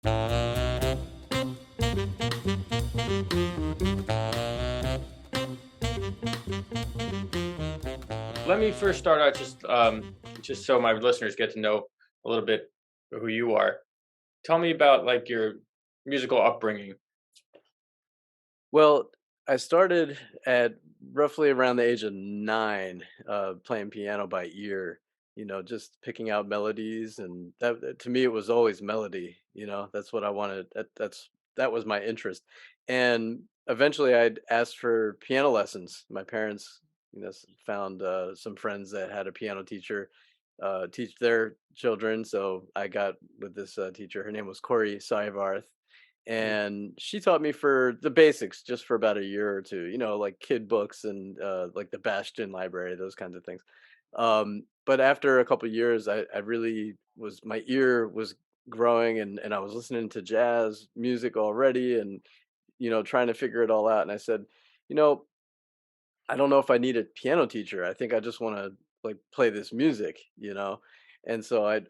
Let me first start out just so my listeners get to know a little bit who you are. Tell me about like your musical upbringing. Well, I started at roughly around the age of 9, playing piano by ear, just picking out melodies, and to me, it was always melody, that's what I wanted. That was my interest. And eventually I'd asked for piano lessons. My parents, found some friends that had a piano teacher teach their children. So I got with this teacher. Her name was Corey Saivarth, Mm. and she taught me for the basics just for about a year or two, like kid books and like the Bastion library, those kinds of things. But after a couple years, I really was, my ear was growing, and I was listening to jazz music already, and trying to figure it all out. And I said, you know I don't know if I need a piano teacher. I think I just want to like play this music, And so I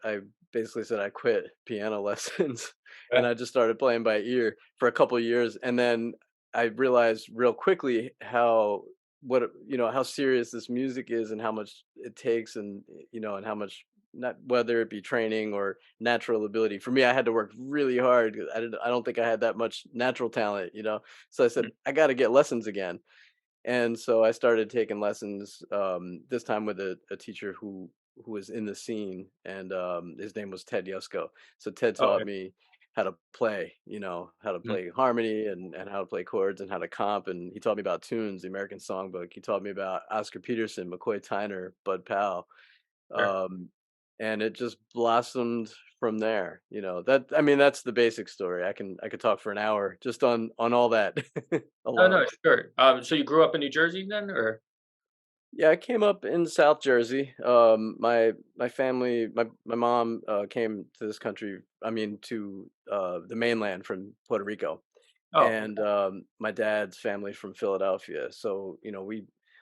basically said I quit piano lessons, and Yeah. I just started playing by ear for a couple years, and then I realized real quickly how serious this music is, and how much it takes, and and how much, not whether it be training or natural ability. For me, I had to work really hard. 'Cause I don't think I had that much natural talent. So I Mm. said I got to get lessons again, and so I started taking lessons, this time with a teacher who was in the scene, and his name was Ted Yusko. So Ted Oh, taught yeah. me how to play, how to Mm. play harmony, and how to play chords, and how to comp. And he taught me about tunes, the American Songbook. He taught me about Oscar Peterson, McCoy Tyner, Bud Powell, Sure. um, and it just blossomed from there. I mean, that's the basic story. I could talk for an hour just on all that Oh alone. no, sure. So you grew up in New Jersey then, or Yeah, I came up in South Jersey. My family, my mom came to this country. I mean, to the mainland from Puerto Rico, oh, and my dad's family from Philadelphia. So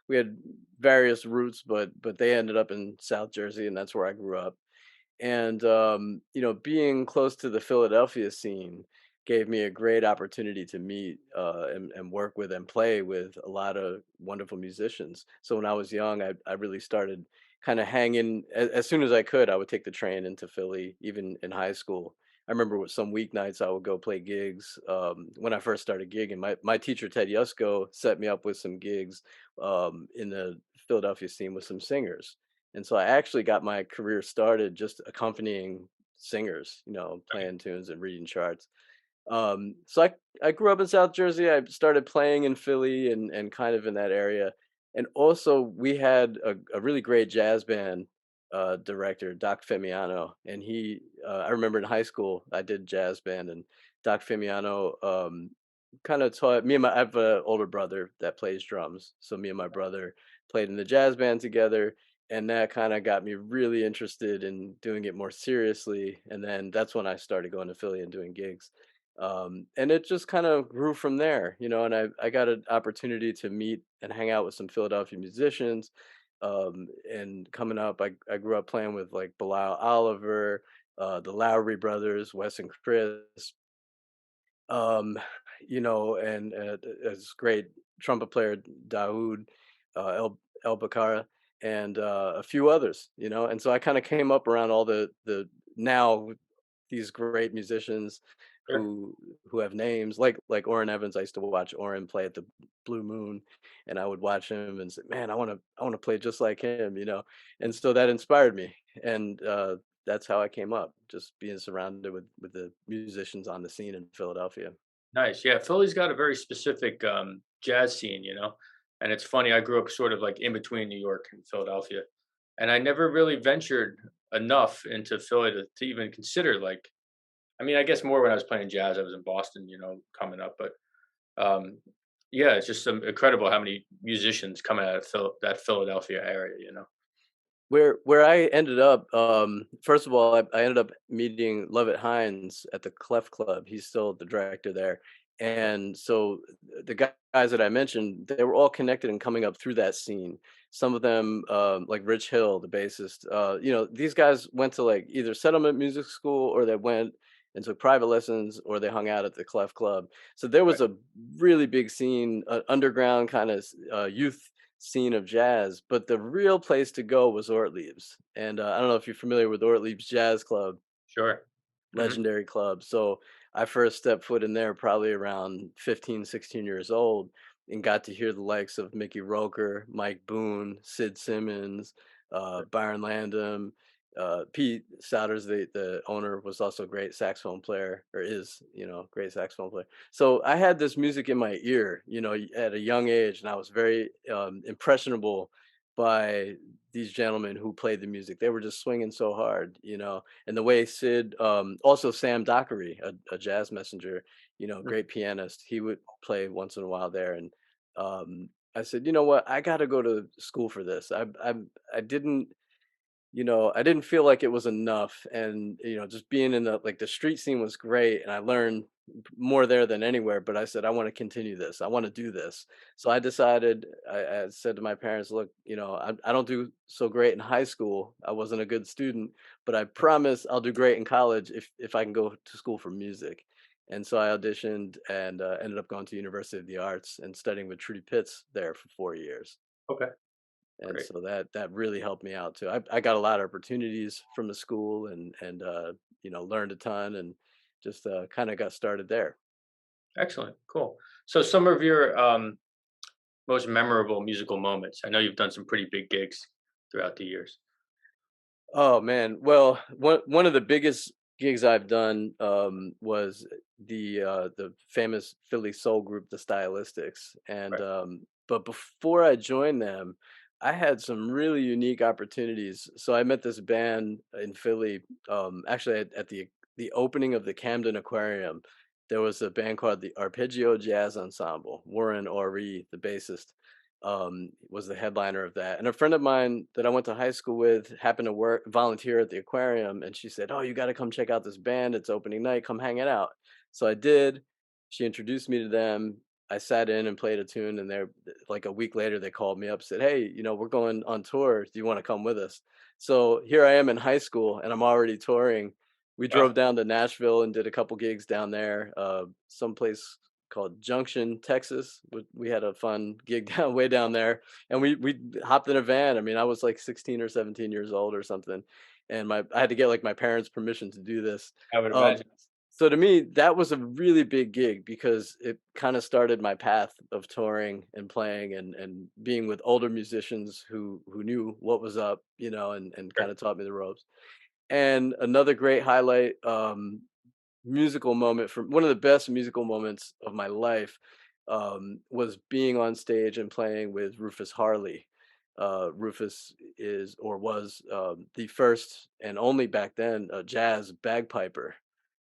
we had various roots, but they ended up in South Jersey, and that's where I grew up. And being close to the Philadelphia scene gave me a great opportunity to meet and work with and play with a lot of wonderful musicians. So when I was young, I really started kind of hanging as soon as I could. I would take the train into Philly, even in high school. I remember with some weeknights I would go play gigs. When I first started gigging, my teacher Ted Yusko set me up with some gigs in the Philadelphia scene with some singers, and so I actually got my career started just accompanying singers, playing tunes and reading charts. So I grew up in South Jersey. I started playing in Philly and kind of in that area. And also we had a really great jazz band director, Doc Femiano. And I remember in high school I did jazz band, and Doc Femiano kind of taught me and I have an older brother that plays drums. So me and my brother played in the jazz band together, and that kind of got me really interested in doing it more seriously. And then that's when I started going to Philly and doing gigs, and it just kind of grew from there, and I got an opportunity to meet and hang out with some Philadelphia musicians. And coming up, I grew up playing with like Bilal Oliver, the Lowry brothers, Wes and Chris, um, and this great trumpet player Daoud, El Bakara, and a few others, and so I kind of came up around all the now these great musicians sure. who have names like Orrin Evans. I used to watch Orrin play at the Blue Moon, and I would watch him and say, "Man, I want to play just like him." And so that inspired me, and that's how I came up, just being surrounded with the musicians on the scene in Philadelphia. Nice. Yeah, Philly's got a very specific jazz scene, and it's funny. I grew up sort of like in between New York and Philadelphia, and I never really ventured enough into Philly to even consider like. I mean, I guess more when I was playing jazz. I was in Boston, coming up, but um, yeah, it's just incredible how many musicians come out of that Philadelphia area. Where I ended up, first of all, I ended up meeting Lovett Hines at the Clef Club. He's still the director there. And so the guys that I mentioned, they were all connected and coming up through that scene. Some of them, like Rich Hill, the bassist, these guys went to like either settlement music school, or they went and took private lessons, or they hung out at the Clef Club. So there Right. was a really big scene, underground kind of youth scene of jazz. But the real place to go was Ortlieb's, and I don't know if you're familiar with Ortlieb's Jazz Club, Sure. Mhm. legendary club. So I first stepped foot in there probably around 15, 16 years old, and got to hear the likes of Mickey Roker, Mike Boone, Sid Simmons, Byron Landon. Pete Souders, the owner, was also a great saxophone player, or is, great saxophone player. So I had this music in my ear, at a young age, and I was very impressionable by these gentlemen who played the music. They were just swinging so hard, and the way Sid, also Sam Dockery, a jazz messenger, Mm. great pianist, he would play once in a while there. And I said, you know what, I got to go to school for this. I didn't, I didn't feel like it was enough. And, just being in the street scene was great. And I learned more there than anywhere. But I said, I want to continue this. I want to do this. So I decided, I said to my parents, look, I don't do so great in high school. I wasn't a good student, but I promise I'll do great in college if I can go to school for music. And so I auditioned and ended up going to University of the Arts and studying with Trudy Pitts there for 4 years. Okay. And Great. so that really helped me out too. I got a lot of opportunities from the school, and learned a ton, and just kind of got started there. Excellent. Cool. So some of your most memorable musical moments. I know you've done some pretty big gigs throughout the years. Oh man, well, one of the biggest gigs I've done was the famous Philly soul group, the Stylistics. And Right. but before I joined them, I had some really unique opportunities. So I met this band in Philly, actually at the opening of the Camden Aquarium. There was a band called the Arpeggio Jazz Ensemble. Warren Ori, the bassist, was the headliner of that. And a friend of mine that I went to high school with happened to volunteer at the aquarium, and she said, "Oh, you got to come check out this band. It's opening night. Come hang it out." So I did. She introduced me to them. I sat in and played a tune, and they're like a week later they called me up, said, "Hey, we're going on tour. Do you want to come with us?" So here I am in high school, and I'm already touring. We Wow. drove down to Nashville and did a couple gigs down there. Someplace called Junction, Texas. We had a fun gig down way down there, and we hopped in a van. I mean, I was like 16 or 17 years old or something, and my I had to get like my parents' permission to do this. I would Um, imagine. so to me, that was a really big gig because it kind of started my path of touring and playing and being with older musicians who knew what was up, and Sure. kind of taught me the ropes. And another great highlight, musical moment, from one of the best musical moments of my life, was being on stage and playing with Rufus Harley. Rufus is, or was, the first and only back then, jazz bagpiper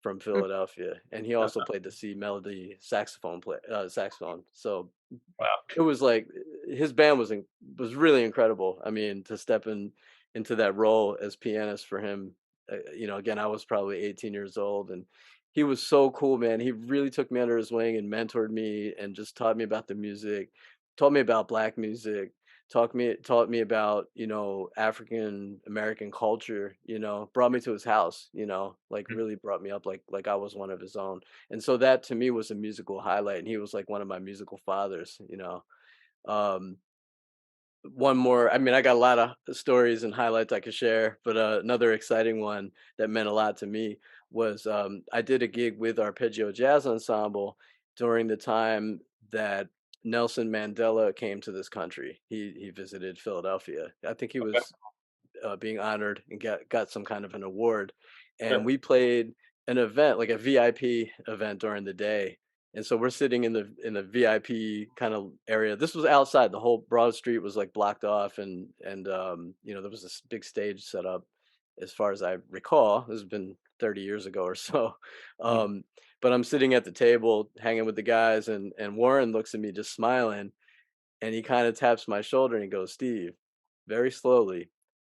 from Mm. Philadelphia, and he also Uh-huh. played the C melody saxophone. So Wow. it was like his band was really incredible. I mean, to step into that role as pianist for him, again, I was probably 18 years old, and he was so cool, man. He really took me under his wing and mentored me and just taught me about the music, taught me about black music, taught me about, African American culture, brought me to his house, like Mm. really brought me up like I was one of his own. And so that to me was a musical highlight, and he was like one of my musical fathers. Um, one more, I mean, I got a lot of stories and highlights I could share, but another exciting one that meant a lot to me was, I did a gig with Arpeggio Jazz Ensemble during the time that Nelson Mandela came to this country. He visited Philadelphia. I think he Okay. was being honored and got some kind of an award. And Sure. we played an event, like a VIP event during the day. And so we're sitting in the VIP kind of area. This was outside. The whole Broad Street was like blocked off, and there was this big stage set up. As far as I recall, this has been 30 years ago or so. Mm. Um, but I'm sitting at the table, hanging with the guys, and Warren looks at me, just smiling, and he kind of taps my shoulder and he goes, "Steve, very slowly,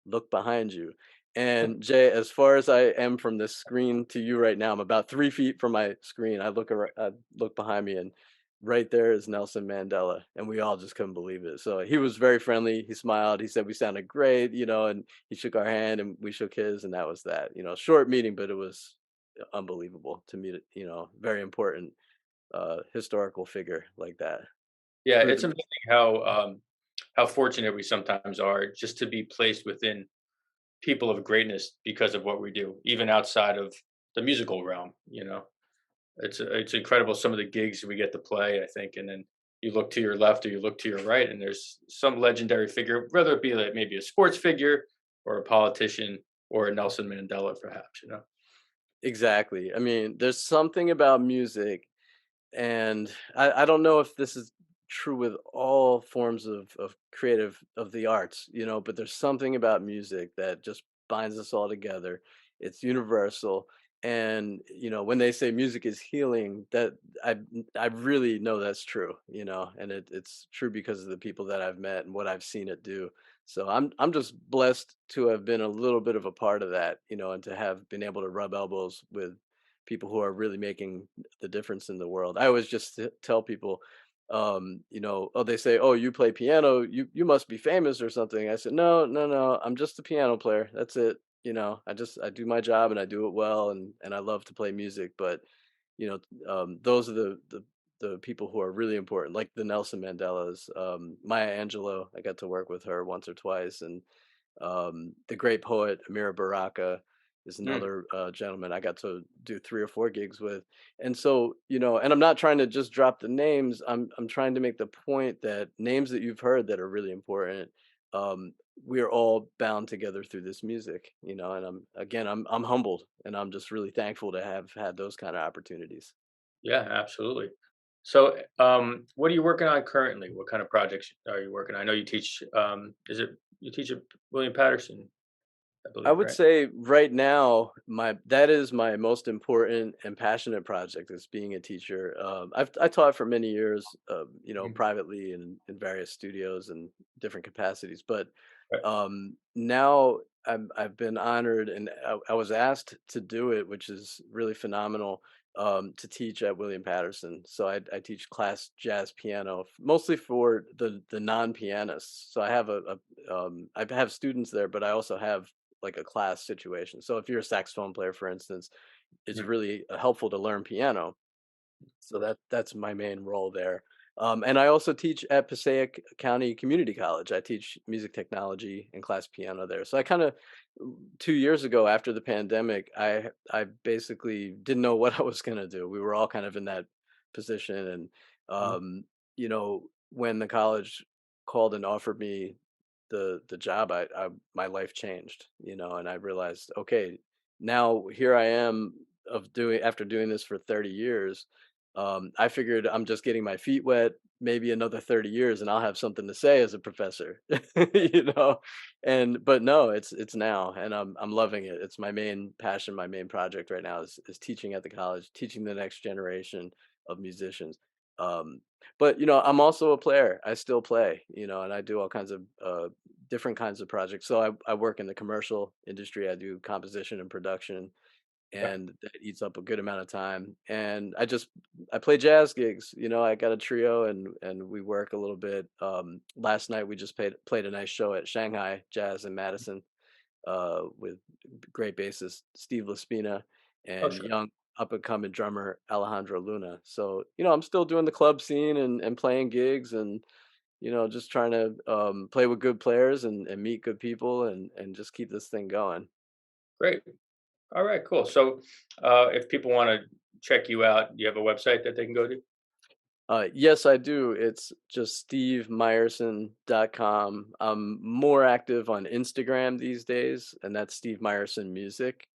look behind you." And Jay, as far as I am from this screen to you right now, I'm about 3 feet from my screen. I look behind me, and right there is Nelson Mandela, and we all just couldn't believe it. So he was very friendly. He smiled. He said we sounded great, and he shook our hand, and we shook his, and that was that. Short meeting, but it was unbelievable to meet, very important historical figure like that. Yeah, For it's the amazing how fortunate we sometimes are just to be placed within people of greatness because of what we do, even outside of the musical realm. It's incredible some of the gigs we get to play, I think, and then you look to your left or you look to your right, and there's some legendary figure, whether it be like maybe a sports figure or a politician or a Nelson Mandela, perhaps. Exactly. I mean, there's something about music, and I don't know if this is true with all forms of creative of the arts, but there's something about music that just binds us all together. It's universal. And when they say music is healing, that I I really know that's true, and it's true because of the people that I've met and what I've seen it do. So I'm just blessed to have been a little bit of a part of that, and to have been able to rub elbows with people who are really making the difference in the world. I always just tell people, oh, they say, "Oh, you play piano, you must be famous or something." I said, "No, no, no, I'm just a piano player. That's it. I do my job and I do it well, and I love to play music. But those are the people who are really important, like the Nelson Mandelas, Maya Angelou. I got to work with her once or twice, and the great poet Amira Baraka is Mm, another gentleman I got to do 3 or 4 gigs with. And so, and I'm not trying to just drop the names. I'm trying to make the point that names that you've heard that are really important. Um, we are all bound together through this music, and I'm humbled, and I'm just really thankful to have had those kind of opportunities. yeah, absolutely. So, what are you working on currently? What kind of projects are you working on? I know you teach. Is it you teach at William Patterson, I I believe, would right? say right now, my that is my most important and passionate project is being a teacher. I taught for many years, Mhm. privately in various studios and different capacities. But Right. now I've been honored, and I was asked to do it, which is really phenomenal. To teach at William Patterson, so I teach class jazz piano, mostly for the non pianists. So I have students there, but I also have like a class situation. So if you're a saxophone player, for instance, it's Mm. really helpful to learn piano. So that's my main role there. And I also teach at Passaic County Community College. I teach music technology and class piano there. So I kind of 2 years ago after the pandemic, I basically didn't know what I was gonna do. We were all kind of in that position, and Mhm. when the college called and offered me the job, I my life changed, and I realized, okay, now here I am of doing after doing this for 30 years. I figured I'm just getting my feet wet, maybe another 30 years, and I'll have something to say as a professor, you know. But no, it's now, and I'm loving it. It's my main passion, my main project right now is teaching at the college, teaching the next generation of musicians. Um, but I'm also a player. I still play, and I do all kinds of different kinds of projects. So I work in the commercial industry. I do composition and production, Okay. and that eats up a good amount of time. And I play jazz gigs. I got a trio, and we work a little bit. Last night we just played a nice show at Shanghai Jazz in Madison, with great bassist Steve Laspina Oh, and sure. young up and coming drummer Alejandro Luna. So I'm still doing the club scene and playing gigs, and just trying to play with good players and meet good people, and just keep this thing going. Great. All right. Cool. So, if people want to check you out, do you have a website that they can go to? Yes, I do. It's just stevemyerson.com. I'm more active on Instagram these days, and that's Steve Myerson Music.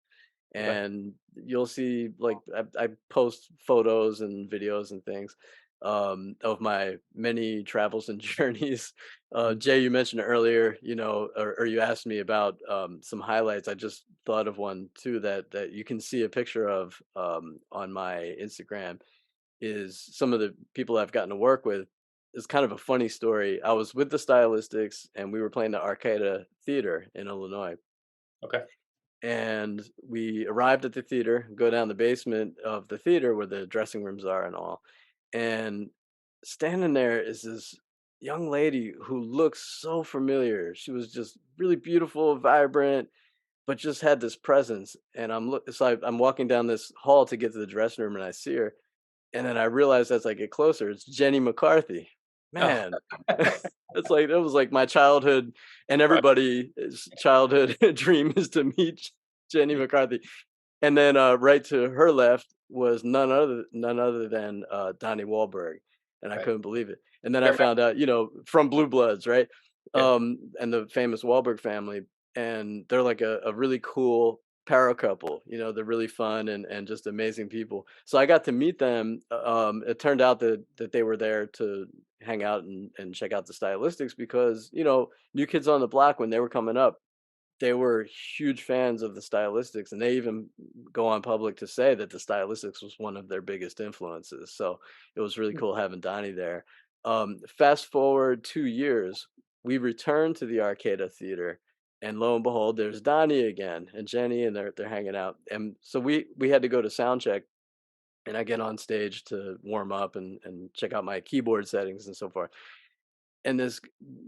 Okay. And you'll see, like, I post photos and videos and things of my many travels and journeys. Mm. Jay, you mentioned earlier, or you asked me about some highlights. I just thought of one too that you can see a picture of on my Instagram. Is some of the people I've gotten to work with. Is kind of a funny story. I was with the Stylistics, and we were playing the Arcata Theater in Illinois, Okay. and we arrived at the theater, go down the basement of the theater where the dressing rooms are and all. And standing there is this young lady who looks so familiar. She was just really beautiful, vibrant, but just had this presence. And I'm walking down this hall to get to the dressing room, and I see her, and then I realized as I get closer, it's Jenny McCarthy. Oh, Man, it's like it was like my childhood and right. everybody's childhood dream is to meet Jenny Yeah, McCarthy. And then, right to her left was none other than, Donnie Wahlberg, and I right. couldn't believe it. And then I They're my found out, from Blue Bloods, right? yeah. And the famous Wahlberg family, and they're like a really cool power couple, they're really fun and just amazing people. So I got to meet them. It turned out that they were there to hang out and check out the Stylistics because, New Kids on the Block, when they were coming up, they were huge fans of the Stylistics, and they even go on public to say that the Stylistics was one of their biggest influences. So it was really cool having Donnie there. Fast forward 2 years, we returned to the Arcada Theater, and lo and behold, there's Donnie again and Jenny, and they're hanging out. And so we had to go to sound check, and I get on stage to warm up and check out my keyboard settings and so forth. And this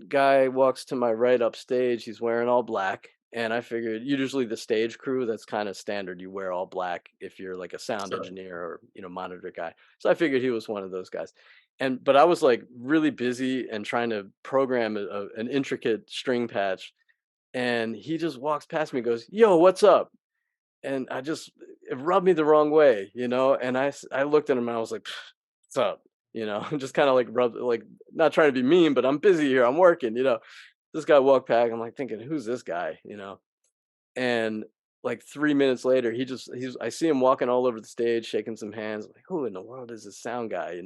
guy walks to my right upstage. He's wearing all black. And I figured usually the stage crew, that's kind of standard. You wear all black if you're like a sound Sure. engineer or, monitor guy. So I figured he was one of those guys. But I was like really busy and trying to program an intricate string patch. And he just walks past me and goes, "Yo, what's up?" And it rubbed me the wrong way, and I looked at him and I was like, "What's up?" Just kind of like not trying to be mean, but I'm busy here. I'm working. This guy walked back. I'm like thinking, who's this guy? And like 3 minutes later, I see him walking all over the stage, shaking some hands. I'm like, who in the world is this sound guy?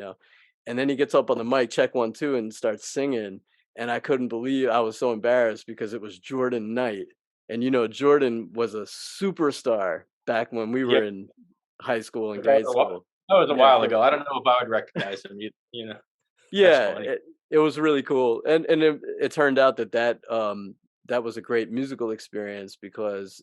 And then he gets up on the mic, check one, two, and starts singing. And I couldn't believe I was so embarrassed because it was Jordan Knight. And Jordan was a superstar back when we Yeah, were in high school and that was grade a while school. that was a Yeah, while for ago. I don't know if I would recognize him, that's yeah, funny. it was really cool, and it turned out that was a great musical experience because,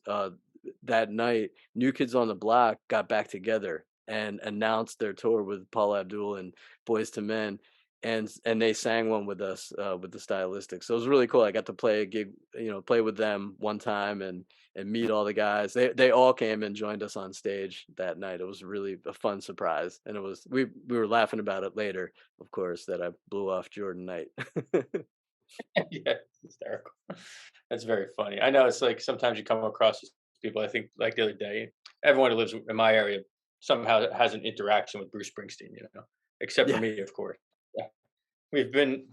that night, New Kids on the Block got back together and announced their tour with Paul Abdul and Boys to Men, and they sang one with us, with the Stylistics. So it was really cool. I got to play a gig, play with them one time and meet all the guys. They all came and joined us on stage that night. It was really a fun surprise, and we were laughing about it later, of course, that I blew off Jordan Knight. Yeah, it's hysterical. That's very funny. I know it's like sometimes you come across these people. I think like the other day, everyone who lives in my area somehow has an interaction with Bruce Springsteen, except for Yeah. me, of course. Yeah. We've been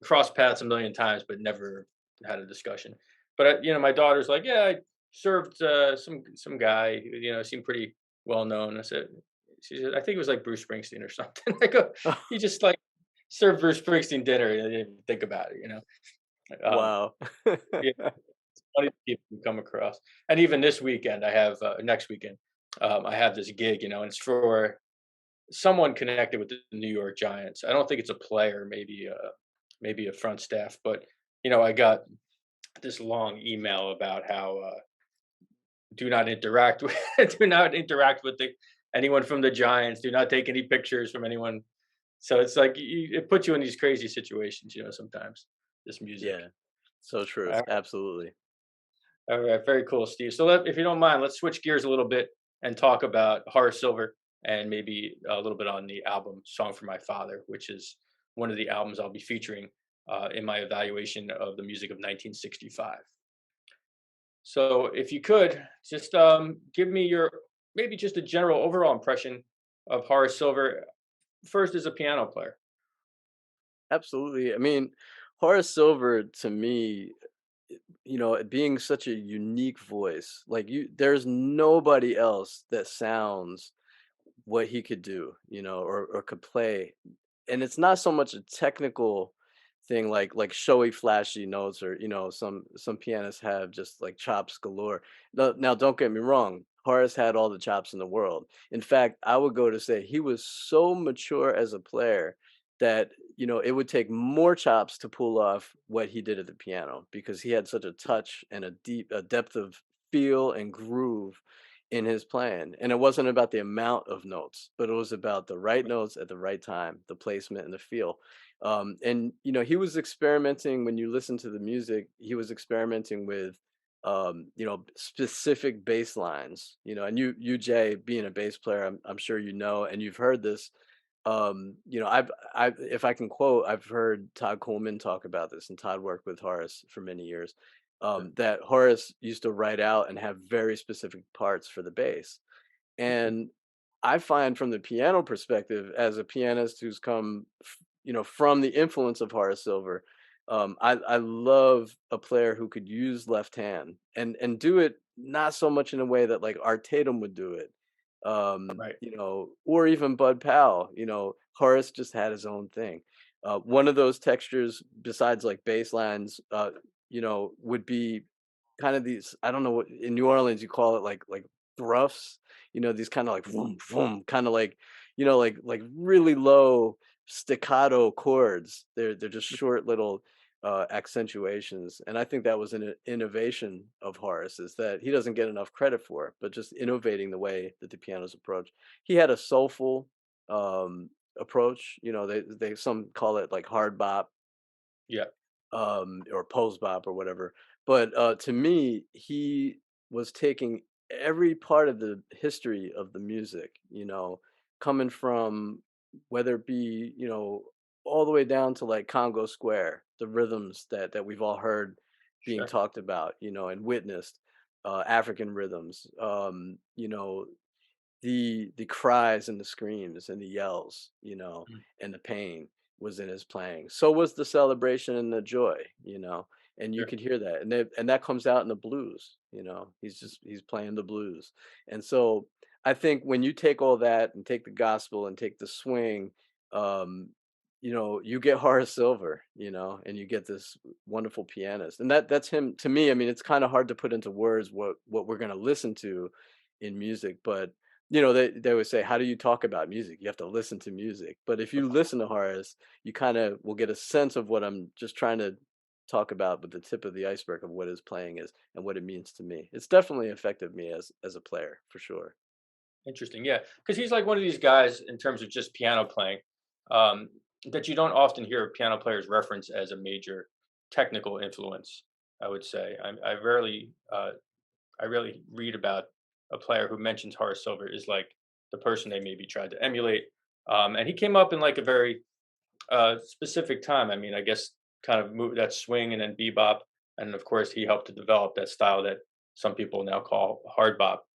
crossed paths a million times, but never had a discussion. But my daughter's like, "Yeah, I served some guy who seemed pretty well known." She said, "I think it was like Bruce Springsteen or something." I go, "You just like served Bruce Springsteen dinner and didn't even think about it." Wow. Yeah, it's funny people you come across. And even this weekend, I have next weekend, I have this gig, and it's for someone connected with the New York Giants. I don't think it's a player, maybe a front staff, but I got this long email about how do not interact with do not interact with anyone from the Giants. Do not take any pictures from anyone. So it's like it puts you in these crazy situations, sometimes this music. Yeah. So true. All Absolutely. right, very cool, Steve. So if you don't mind, let's switch gears a little bit and talk about Horace Silver and maybe a little bit on the album "Song for My Father," which is one of the albums I'll be featuring in my evaluation of the music of 1965. So if you could just give me your maybe just a general overall impression of Horace Silver first as a piano player. Absolutely. I mean, Horace Silver to me, being such a unique voice, like there's nobody else that sounds what he could do, or could play. And it's not so much a technical thing like showy flashy notes, or some pianists have just like chops galore. Now don't get me wrong, Horace had all the chops in the world. In fact, I would go to say he was so mature as a player that it would take more chops to pull off what he did at the piano, because he had such a touch and a depth of feel and groove in his playing. And it wasn't about the amount of notes, but it was about the right notes at the right time, the placement and the feel. And he was experimenting. When you listen to the music, he was experimenting with specific bass lines, and you Jay, being a bass player, I'm sure you know, and you've heard this. If I can quote, I've heard Todd Coleman talk about this, and Todd worked with Horace for many years. Yeah. That Horace used to write out and have very specific parts for the bass. Okay. And I find from the piano perspective, as a pianist who's come, from the influence of Horace Silver, I love a player who could use left hand and do it not so much in a way that like Art Tatum would do it, Right. or even Bud Powell. Horace just had his own thing. One of those textures, besides like bass lines, would be kind of these. I don't know what in New Orleans you call it, like thruffs, these kind of like vroom, vroom, kind of like, like really low staccato chords. They're just short little accentuations, and I think that was an innovation of Horace's that he doesn't get enough credit for, but just innovating the way that the piano's approach. He had a soulful approach. They some call it like hard bop, Yeah. or pose bop or whatever. But to me, he was taking every part of the history of the music, coming from whether it be, all the way down to like Congo Square, the rhythms that we've all heard being Sure. talked about, and witnessed, African rhythms, the cries and the screams and the yells, Mm. and the pain was in his playing. So was the celebration and the joy, and you Sure. could hear that, and that comes out in the blues. He's playing the blues, and so I think when you take all that and take the gospel and take the swing, um, you get Horace Silver, and you get this wonderful pianist, and that's him to me. I mean, it's kind of hard to put into words what we're gonna listen to in music, but they would say, "How do you talk about music? You have to listen to music." But if you listen to Horace, you kind of will get a sense of what I'm just trying to talk about with the tip of the iceberg of what his playing is and what it means to me. It's definitely affected me as a player for sure. Interesting. Yeah, because he's like one of these guys in terms of just piano playing, um, that you don't often hear piano players reference as a major technical influence. I would say I rarely read about a player who mentions Horace Silver is like the person they maybe tried to emulate. And he came up in like a very specific time. I mean, I guess kind of move that swing and then bebop, and of course he helped to develop that style that some people now call hard bop.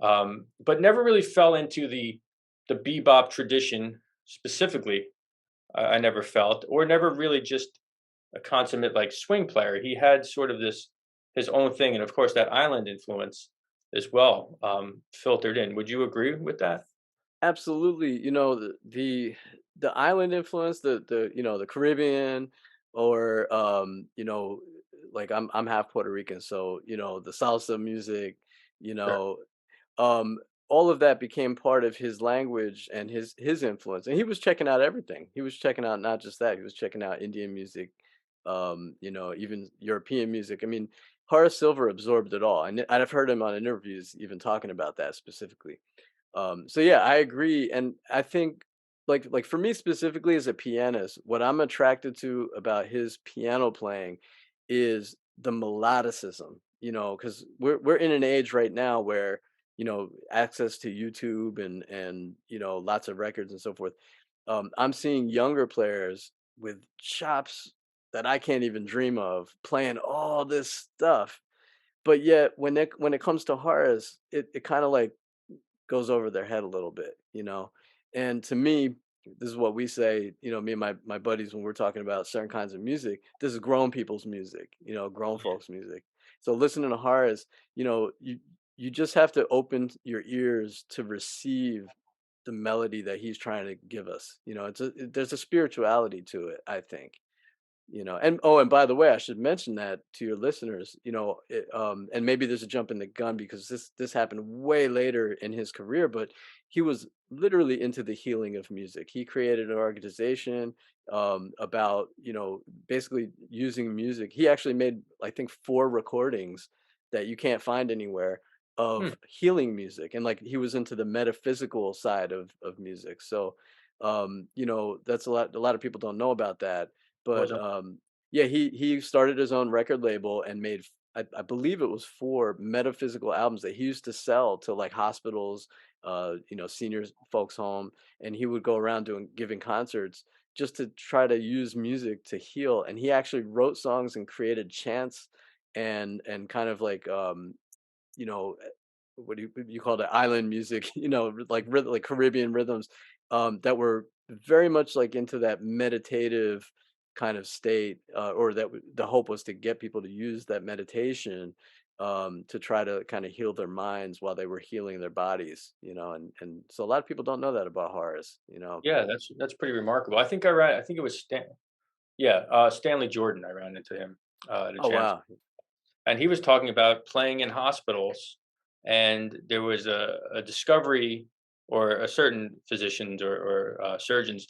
But never really fell into the bebop tradition specifically. I never felt, or never really just a consummate like swing player. He had sort of this his own thing, and of course that island influence as well filtered in. Would you agree with that? Absolutely. The island influence, the Caribbean, or like I'm half Puerto Rican, so the salsa music, you Sure. know, um, all of that became part of his language and his influence. And he was checking out everything. He was checking out not just that, he was checking out Indian music, even European music. I mean, Horace Silver absorbed it all. And I've heard him on interviews even talking about that specifically. So yeah, I agree, and I think like for me specifically as a pianist, what I'm attracted to about his piano playing is the melodicism. Because we're in an age right now where access to YouTube and lots of records and so forth. I'm seeing younger players with chops that I can't even dream of playing all this stuff, but yet when it comes to Horace, it kind of like goes over their head a little bit, And to me, this is what we say, me and my buddies when we're talking about certain kinds of music. This is grown people's music, grown Yeah. folks' music. So listening to Horace, you just have to open your ears to receive the melody that he's trying to give us. There's a spirituality to it, I think. And oh, and by the way, I should mention that to your listeners, and maybe there's a jump in the gun because this happened way later in his career, but he was literally into the healing of music. He created an organization about, basically using music. He actually made, I think, 4 recordings that you can't find anywhere Hmm. of healing music, and like he was into the metaphysical side of music. So, that's a lot of people don't know about that, but, Wasn't yeah, he started his own record label and made I believe it was 4 metaphysical albums that he used to sell to like hospitals, seniors folks home, and he would go around giving concerts just to try to use music to heal. And he actually wrote songs and created chants and kind of like you know, what do you call it, island music, like like Caribbean rhythms, that were very much like into that meditative kind of state, or the hope was to get people to use that meditation, to try to kind of heal their minds while they were healing their bodies, and so a lot of people don't know that about Horace. Yeah, that's pretty remarkable. I think it was Stanley Jordan. I ran into him at a Oh jam, wow. and he was talking about playing in hospitals, and there was a discovery, or a certain physicians or surgeons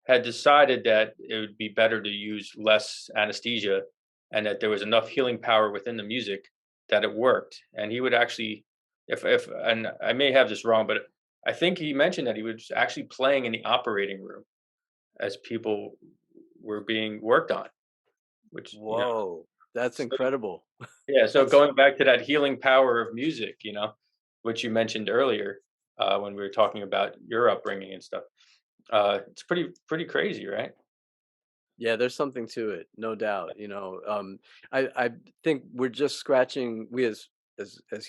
had decided that it would be better to use less anesthesia, and that there was enough healing power within the music that it worked. And he would actually, if and I may have this wrong, but I think he mentioned that he was actually playing in the operating room as people were being worked on, which, Whoa, that's so, incredible. yeah, so That's going back to that healing power of music, which you mentioned earlier, when we were talking about your upbringing and stuff. It's pretty crazy, right? Yeah, there's something to it, no doubt. I think we're just scratching we as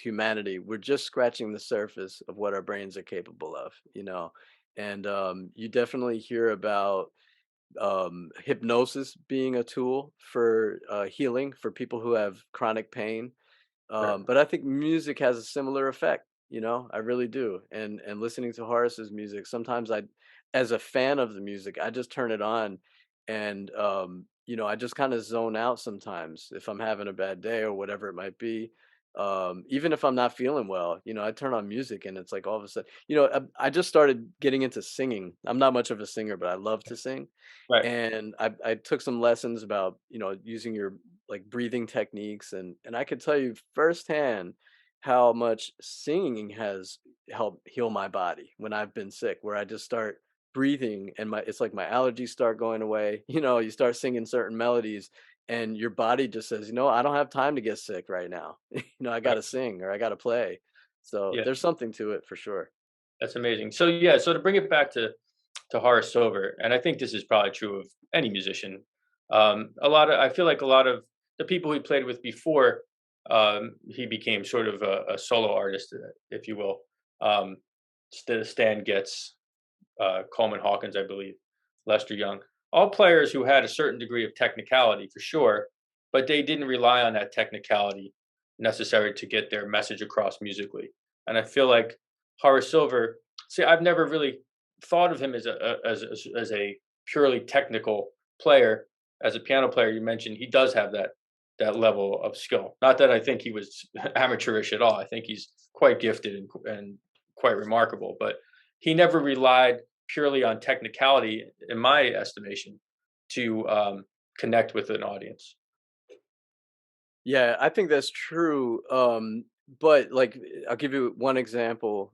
humanity, we're just scratching the surface of what our brains are capable of. And you definitely hear about hypnosis being a tool for healing for people who have chronic pain. Right. But I think music has a similar effect, I really do. And listening to Horace's music, sometimes as a fan of the music, I just turn it on and I just kind of zone out sometimes if I'm having a bad day or whatever it might be. Even if I'm not feeling well, I turn on music and it's like all of a sudden, I just started getting into singing. I'm not much of a singer, but I love to sing. Right. And I took some lessons about, using your like breathing techniques, and I could tell you firsthand how much singing has helped heal my body when I've been sick, where I just start breathing and it's like my allergies start going away. You start singing certain melodies and your body just says, I don't have time to get sick right now. I got Right. to sing or I got to play. So Yeah, there's something to it for sure. that's amazing. So yeah, so to bring it back to Horace Silver, and I think this is probably true of any musician. I feel like a lot of the people he played with before, he became sort of a solo artist, if you will. Um, Stan Getz, Coleman Hawkins, I believe, Lester Young, all players who had a certain degree of technicality for sure, but they didn't rely on that technicality necessary to get their message across musically. And I feel like Horace Silver, see, I've never really thought of him as a purely technical player. As a piano player, you mentioned he does have that level of skill. Not that I think he was amateurish at all. I think he's quite gifted and quite remarkable, but he never relied purely on technicality, in my estimation, to connect with an audience. Yeah, I think that's true. But like, I'll give you one example.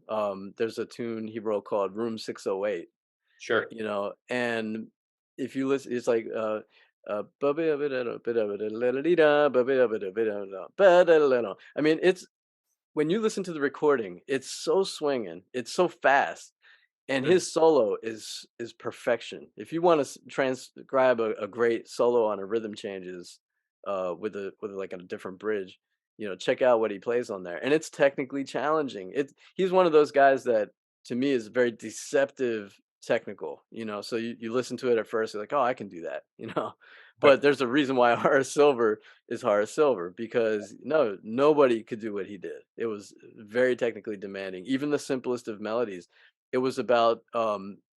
There's a tune he wrote called Room 608, Sure. and if you listen, it's like I mean, it's when you listen to the recording, it's so swinging, it's so fast, and Mm, his solo is perfection. If you want to transcribe a great solo on a rhythm changes, with like a different bridge, check out what he plays on there, and it's technically challenging. He's one of those guys that to me is very deceptive technical. So you listen to it at first, you're like, oh, I can do that, right. but there's a reason why Horace Silver is Horace Silver because no, nobody could do what he did. It was very technically demanding. Even the simplest of melodies, it was about,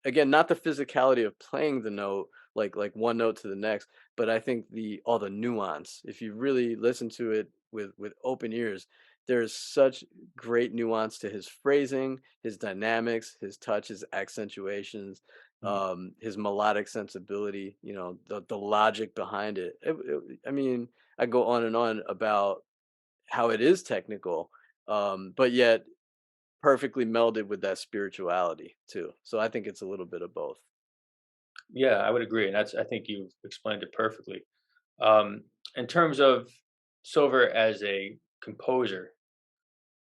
again, not the physicality of playing the note like one note to the next, but I think the all the nuance. If you really listen to it with open ears, there's such great nuance to his phrasing, his dynamics, his touch, his accentuations, Mm. his melodic sensibility. The logic behind it. I mean, I go on and on about how it is technical, but yet perfectly melded with that spirituality too. So I think it's a little bit of both. Yeah, I would agree, and I think you've explained it perfectly. Um, in terms of Silver as a composer.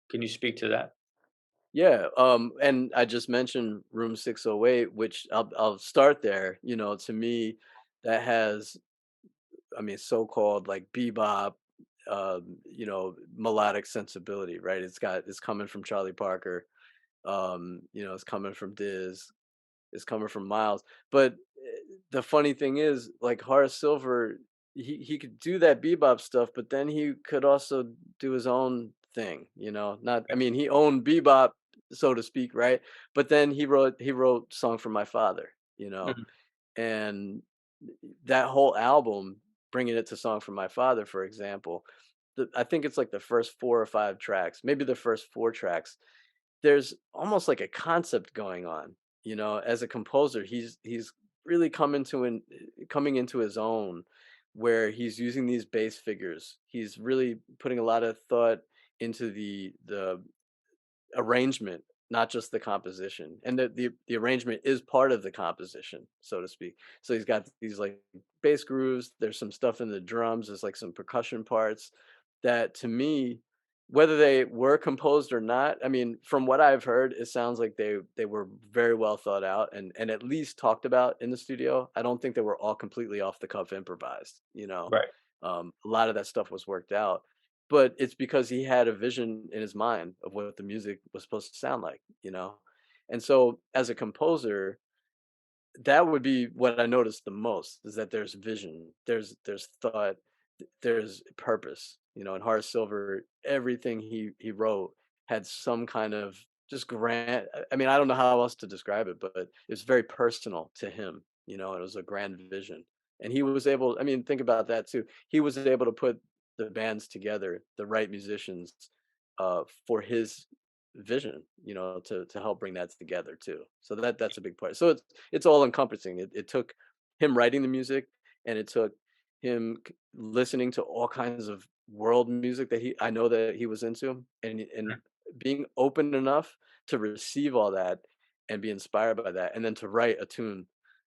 Can you speak to that? Yeah, and I just mentioned Room 608, which I'll start there. To me, that has, I mean, so-called like bebop, melodic sensibility, right? It's coming from Charlie Parker, it's coming from Diz, it's coming from Miles. But the funny thing is, like Horace Silver, he could do that bebop stuff, but then he could also do his own thing. Not, I mean, he owned bebop, so to speak, right? But then he wrote "Song for My Father," Mhm. and that whole album, bringing it to "Song for My Father," for example, I think it's like the first 4 or 5 tracks, maybe the first 4 tracks. There's almost like a concept going on. As a composer, he's really coming into his own, where he's using these bass figures. He's really putting a lot of thought into the arrangement, not just the composition. And the arrangement is part of the composition, so to speak. So he's got these like bass grooves, there's some stuff in the drums, there's like some percussion parts that, to me, whether they were composed or not, I mean, from what I've heard, it sounds like they were very well thought out and at least talked about in the studio. I don't think they were all completely off the cuff improvised. Right. A lot of that stuff was worked out, but it's because he had a vision in his mind of what the music was supposed to sound like. And so as a composer, that would be what I noticed the most, is that there's vision, there's thought, there's purpose. And Horace Silver, everything he wrote had some kind of just grand. I mean, I don't know how else to describe it, but it's very personal to him. It was a grand vision, and he was able. I mean, think about that too. He was able to put the bands together, the right musicians, for his vision. To help bring that together too. So that's a big part. So it's all encompassing. It took him writing the music, and it took him listening to all kinds of world music that he I know that he was into, and being open enough to receive all that and be inspired by that, and then to write a tune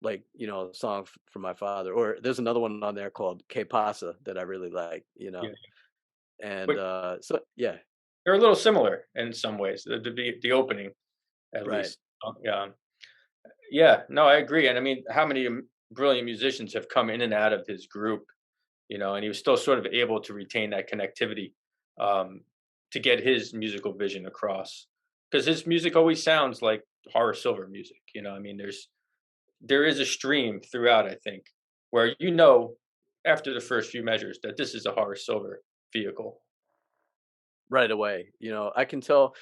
like, a song for my father. Or there's another one on there called "Que Pasa" that I really like. Yeah. And But so yeah. they're a little similar in some ways. The opening, at Right. least. Yeah. No, I agree. And I mean, how many brilliant musicians have come in and out of his group, and he was still sort of able to retain that connectivity, um, to get his musical vision across. Because his music always sounds like horror silver music. I mean, there is a stream throughout, I think, where after the first few measures that this is a horror silver vehicle. Right away. I can tell.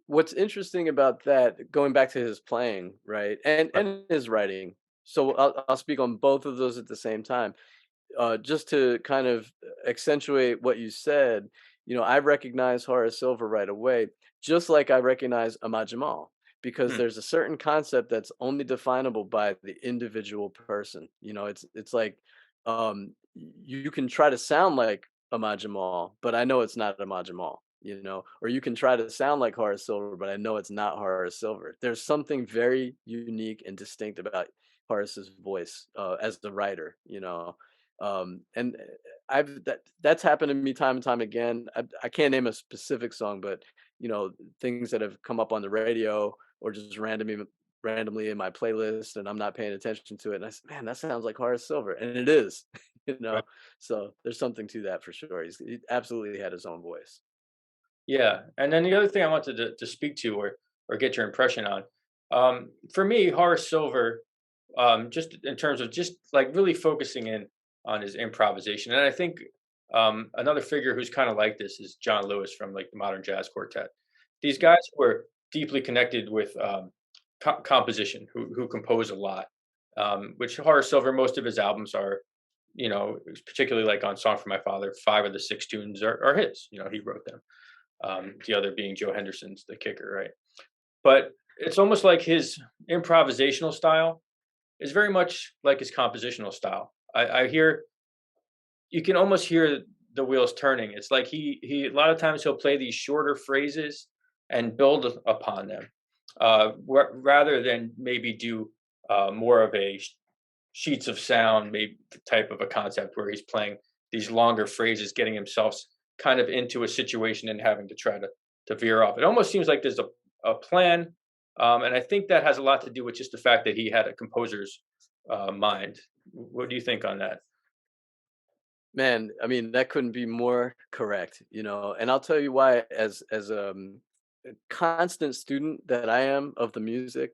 What's interesting about that, going back to his playing, right, and Right. and his writing. So I'll speak on both of those at the same time. Just to kind of accentuate what you said, I recognize Horace Silver right away, just like I recognize Ahmad Jamal, because Hmm. there's a certain concept that's only definable by the individual person. It's like, you can try to sound like Ahmad Jamal, but I know it's not Ahmad Jamal. Or you can try to sound like Horace Silver, but I know it's not Horace Silver. There's something very unique and distinct about Horace's voice, as the writer. And that's happened to me time and time again. I can't name a specific song, but things that have come up on the radio or just randomly in my playlist, and I'm not paying attention to it, and I said, "Man, that sounds like Horace Silver," and it is. you Right. know. So there's something to that for sure. He absolutely had his own voice. Yeah, and then the other thing I wanted to speak to, or get your impression on, for me, Horace Silver, just in terms of just like really focusing in on his improvisation, and I think another figure who's kind of like this is John Lewis from like the Modern Jazz Quartet. These Mm. guys were deeply connected with composition, who compose a lot. Which Horace Silver, most of his albums are, particularly like on "Song for My Father," 5 of the 6 tunes are his. He wrote them, the other being Joe Henderson's the kicker, right? But it's almost like his improvisational style is very much like his compositional style. I hear you can almost hear the wheels turning. It's like he a lot of times he'll play these shorter phrases and build upon them, rather than maybe do more of a sheets of sound, maybe type of a concept where he's playing. these longer phrases, getting himself kind of into a situation and having to try to veer off. It almost seems like there's a plan, and I think that has a lot to do with just the fact that he had a composer's mind. What do you think on that? Man, I mean, that couldn't be more correct, and I'll tell you why. As a constant student that I am of the music,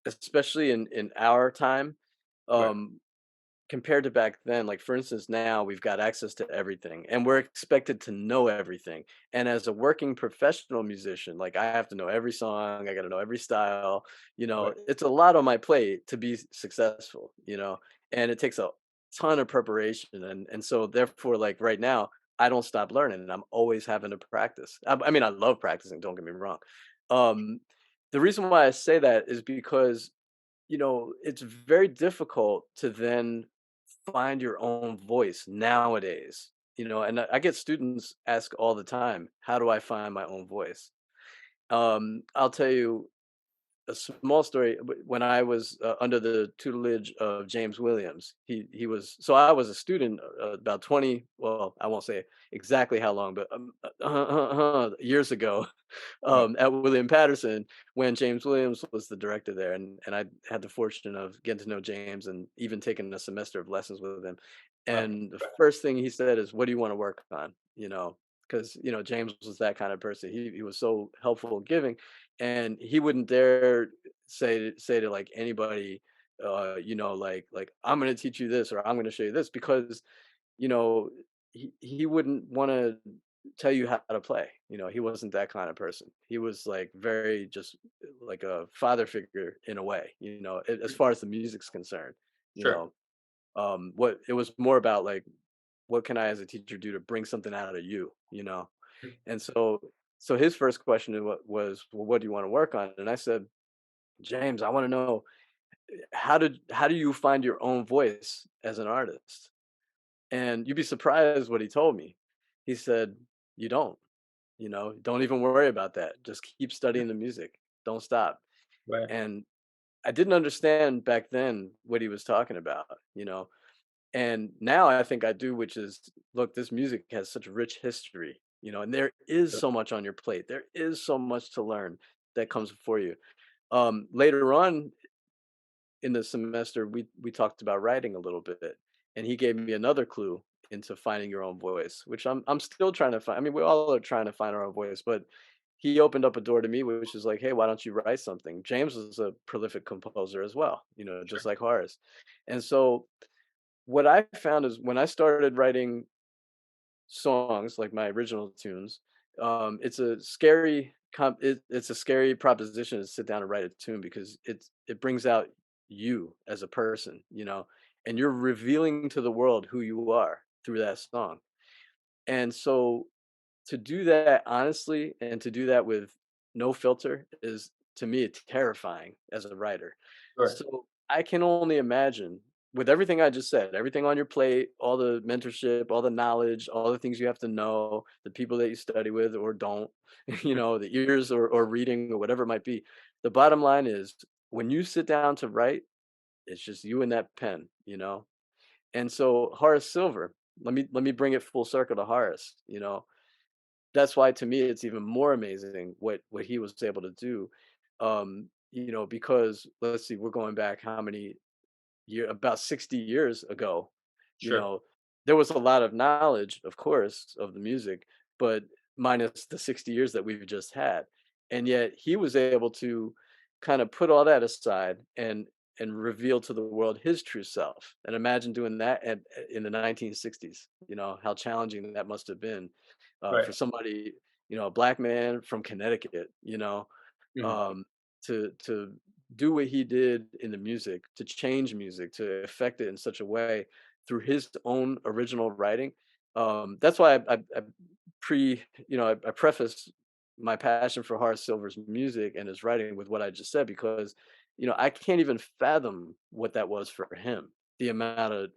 especially in our time, Right, um, compared to back then, like, for instance, now we've got access to everything, and we're expected to know everything, and as a working professional musician, like, I have to know every song, I gotta know every style, right, it's a lot on my plate to be successful, and it takes a ton of preparation, and so, therefore, like, right now, I don't stop learning, and I'm always having to practice. I mean, I love practicing, don't get me wrong. Um, the reason why I say that is because, it's very difficult to then find your own voice nowadays, and I get students ask all the time, how do I find my own voice? I'll tell you a small story. When I was under the tutelage of James Williams, he was, so I was a student about 20, well, I won't say exactly how long, but years ago, right. at William Patterson, when James Williams was the director there, and I had the fortune of getting to know James and even taking a semester of lessons with him. Wow, And the first thing he said is, "What do you want to work on?" Because James was that kind of person. He was so helpful and giving, and he wouldn't dare say to like anybody, like I'm going to teach you this or I'm going to show you this, because you know he wouldn't want to tell you how to play. He wasn't that kind of person. He was like very just like a father figure in a way, as far as the music's concerned. You sure. know, what it was more about, like, what can I as a teacher do to bring something out of you? Mm, And so his first question was, well, what do you want to work on? And I said, James, I want to know, how do you find your own voice as an artist? And you'd be surprised what he told me. He said, you don't even worry about that. Just keep studying the music. Don't stop. right, And I didn't understand back then what he was talking about, and now I think I do, which is, look, this music has such rich history, and there is sure, so much on your plate. There is so much to learn that comes before you. Later on in the semester, we talked about writing a little bit, and he gave me another clue into finding your own voice, which I'm still trying to find. I mean, we all are trying to find our own voice, but he opened up a door to me, which is like, hey, why don't you write something? James was a prolific composer as well, just sure, like Horace. And so what I found is, when I started writing songs, like my original tunes, it's a scary proposition to sit down and write a tune, because it brings out you as a person, and you're revealing to the world who you are through that song. And so to do that honestly and to do that with no filter is, to me, it's terrifying as a writer. sure, So I can only imagine, with everything I just said, everything on your plate, all the mentorship, all the knowledge, all the things you have to know, the people that you study with or don't, mm, the ears or reading or whatever it might be. The bottom line is, when you sit down to write, it's just you and that pen. And so Horace Silver, let me bring it full circle to Horace. That's why, to me, it's even more amazing what he was able to do. Because, let's see, we're going back how many year about 60 years ago, you sure, know, there was a lot of knowledge, of course, of the music, but minus the 60 years that we've just had. And yet he was able to kind of put all that aside and reveal to the world his true self. And imagine doing that in the 1960s, how challenging that must have been right, for somebody, a black man from Connecticut, mhm, um, to do what he did in the music, to change music, to affect it in such a way through his own original writing. That's why I preface my passion for Horace Silver's music and his writing with what I just said, because I can't even fathom what that was for him. The amount of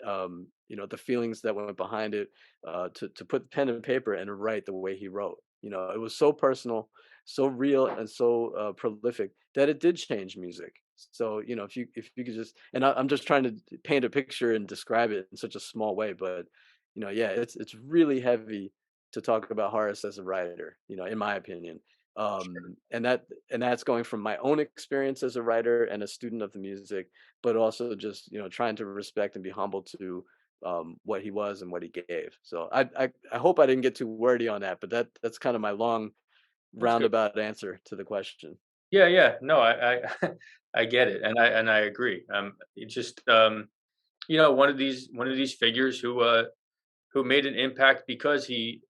the feelings that went behind it, to put pen and paper and write the way he wrote. It was so personal, so real, and so prolific that it did change music. So if you could just, and I'm just trying to paint a picture and describe it in such a small way, but Yeah, it's really heavy to talk about Horace as a writer, in my opinion. And that's going from my own experience as a writer and a student of the music, but also just trying to respect and be humble to what he was and what he gave. So I hope I didn't get too wordy on that, but that's kind of my long That's good. roundabout answer to the question. Yeah, yeah. No, I I get it, and I agree. It just one of these figures who made an impact because he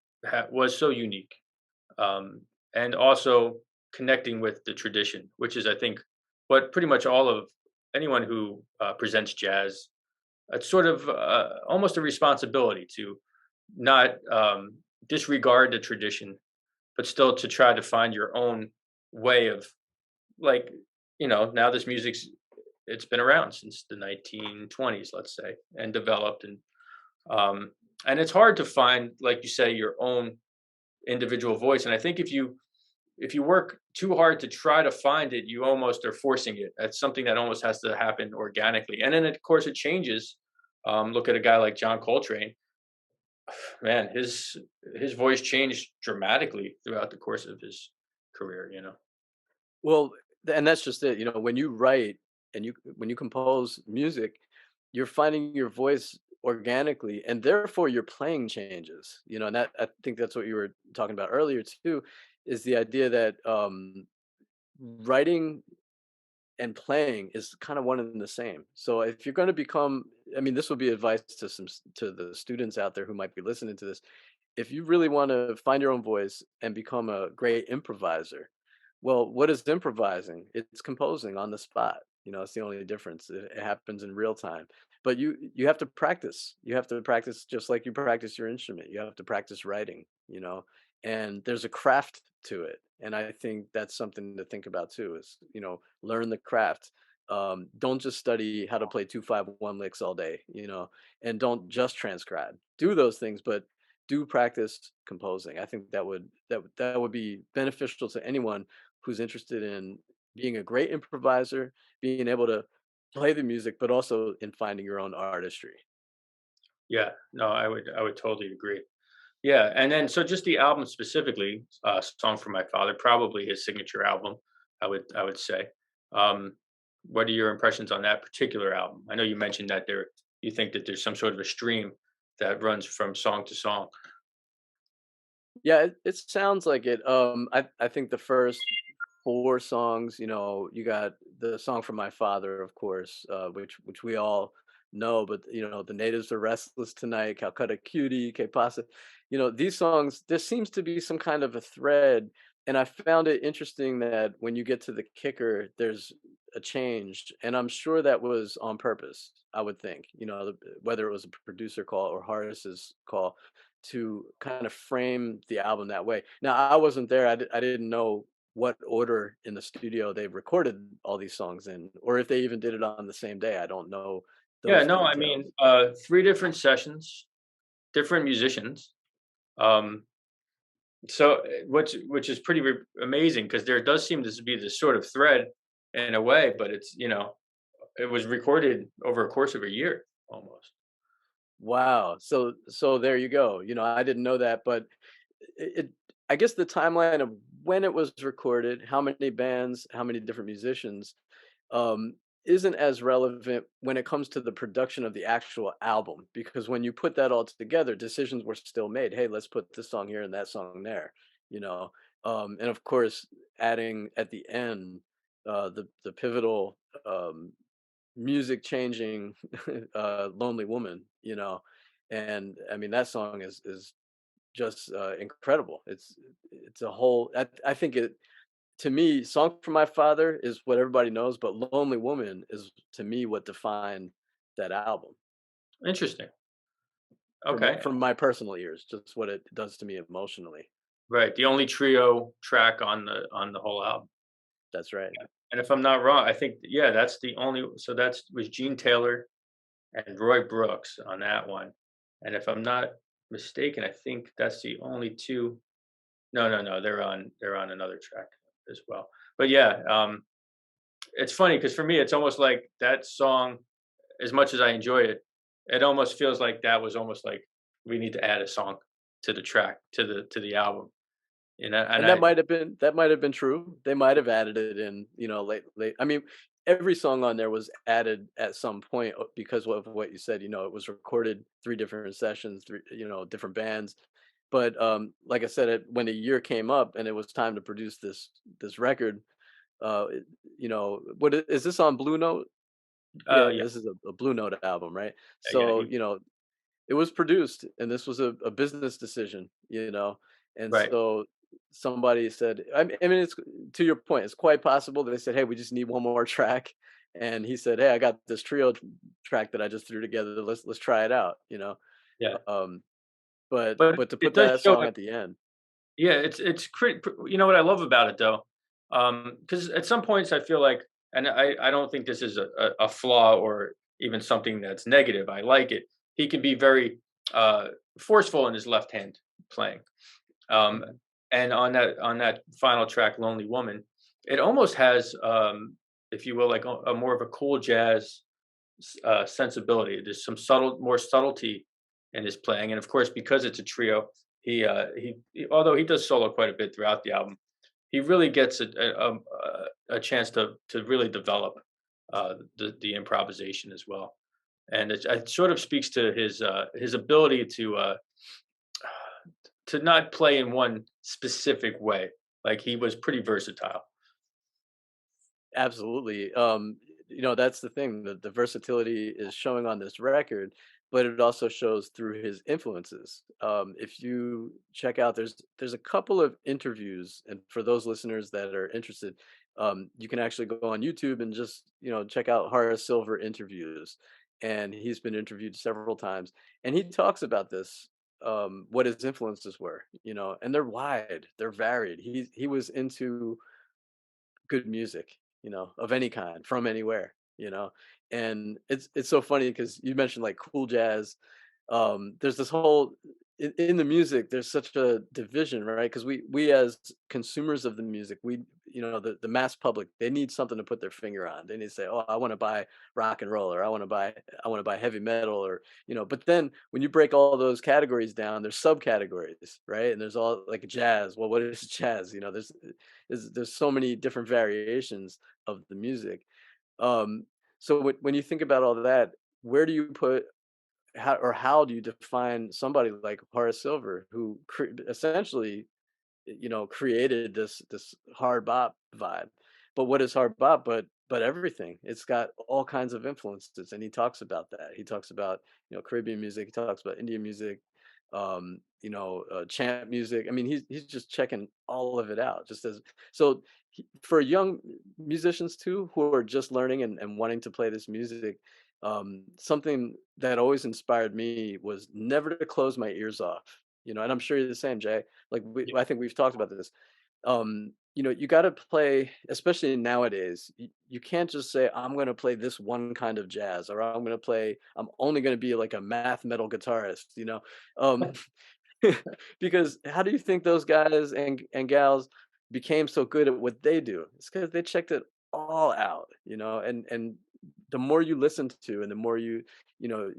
was so unique, um, and also connecting with the tradition, which is, I think, what pretty much all of anyone who presents jazz. It's sort of almost a responsibility to not disregard the tradition, but still to try to find your own way of, like, now this music's it's been around since the 1920s, let's say, and developed, um and it's hard to find, like you say, your own individual voice. And I think if you work too hard to try to find it, you almost are forcing it. It's something that almost has to happen organically, and then of course it changes. Look at a guy like John Coltrane. Man, his voice changed dramatically throughout the course of his career. Well, and that's just it. When you write and when you compose music, you're finding your voice organically, and therefore your playing changes. And that I think that's what you were talking about earlier too, is the idea that writing and playing is kind of one and the same. So if you're going to become, I mean, this will be advice to to the students out there who might be listening to this. If you really want to find your own voice and become a great improviser, well, what is improvising? It's composing on the spot. It's the only difference. It happens in real time. But you have to practice. You have to practice just like you practice your instrument. You have to practice writing. And there's a craft to it. And I think that's something to think about too, is, learn the craft. Don't just study how to play 2-5-1 licks all day, and don't just transcribe. Do those things, but do practice composing. I think that would be beneficial to anyone who's interested in being a great improviser, being able to play the music, but also in finding your own artistry. Yeah, no, I would totally agree. Yeah, and then so just the album specifically, "Song for My Father," probably his signature album, I would say. Um, what are your impressions on that particular album? I know you mentioned that you think that there's some sort of a stream that runs from song to song. Yeah, it sounds like it. I think the first 4 songs, you got the song from my father, of course, which we all know, but the natives are restless tonight, Calcutta Cutie, Que Pasa. These songs, there seems to be some kind of a thread, and I found it interesting that when you get to the kicker, there's a change, and I'm sure that was on purpose. I would think, whether it was a producer call or Horace's call to kind of frame the album that way. Now, I wasn't there. I didn't know what order in the studio they recorded all these songs in, or if they even did it on the same day. I don't know Yeah, those no, I details. mean, 3 different sessions, different musicians. Um, so, which is pretty amazing, because there does seem to be this sort of thread in a way, but it was recorded over a course of a year almost. Wow. So there you go. I didn't know that, but it I guess the timeline of when it was recorded, how many bands, how many different musicians, um, isn't as relevant when it comes to the production of the actual album. Because when you put that all together, decisions were still made. Hey, let's put this song here and that song there. You know, and of course, adding at the end the pivotal music changing lonely woman. And I mean that song is just incredible. It's a whole. I think it, to me, "Song for My Father" is what everybody knows, but "Lonely Woman" is, to me, what defined that album Interesting. from my Okay. from my personal ears, just what it does to me emotionally. Right, the only trio track on the whole album. That's right. And if I'm not wrong, I think, yeah, that's the only, so that's was Gene Taylor and Roy Brooks on that one. And if I'm not mistaken, I think that's the only 2. No, no, no, they're on another track as well. But yeah, it's funny because for me, it's almost like that song, as much as I enjoy it, it almost feels like that was almost like we need to add a song to the track to the album, you know, and And I that might have been true. They might have added it in, late. I mean, every song on there was added at some point because of what you said. It was recorded 3 different sessions, different bands. But like I said, when a year came up and it was time to produce this record, is this on Blue Note? Yeah, yeah, this is a Blue Note album, right? yeah, So it was produced, and this was a business decision. And right, so somebody said, I mean, it's to your point, it's quite possible they said, "Hey, we just need one more track," and he said, "Hey, I got this track that I just threw together. Let's try it out." yeah, Um, but but but to it put does that show. song at the end, Yeah, it's you know what I love about it though, because at some points I feel like, and I don't think this is a flaw or even something that's negative. I like it. He can be very uh, forceful in his left hand playing, um, Mhm. and on that final track, "Lonely Woman," it almost has, if you will, like a more of a cool jazz sensibility. There's some more subtlety in his playing, and of course, because it's a trio, although he does solo quite a bit throughout the album, he really gets a chance to really develop the improvisation as well, and it sort of speaks to his ability to not play in one specific way. Like he was pretty versatile. Absolutely. That's the thing. The versatility is showing on this record, but it also shows through his influences. If you check out, there's a couple of interviews, and for those listeners that are interested, you can actually go on YouTube and just check out Horace Silver interviews, and he's been interviewed several times, and he talks about this. What his influences were, and they're wide, they're varied. He was into good music, of any kind, from anywhere. And it's so funny because you mentioned like cool jazz. There's this whole in the music. There's such a division, right? Because we as consumers of the music, the mass public, they need something to put their finger on. They need to say, "Oh, I want to buy rock and roll," or I want to buy heavy metal," or. But then when you break all those categories down, there's subcategories, right? And there's all like jazz. Well, what is jazz? There's so many different variations of the music. Um, so when you think about all that, where do you put how do you define somebody like Horace Silver, who essentially created this hard bop vibe. But what is hard bop but everything? It's got all kinds of influences, and he talks about that. He talks about, Caribbean music, he talks about Indian music, chant music. I mean, he's just checking all of it out just as so for young musicians too who are just learning and wanting to play this music. Something that always inspired me was never to close my ears off. And I'm sure you're the same, Jay. Like I think we've talked about this. You got to play, especially nowadays. You can't just say I'm going to play this one kind of jazz, or I'm only going to be like a math metal guitarist. Um, because how do you think those guys and gals became so good at what they do? It's because they checked it all out, and the more you listen to and the more you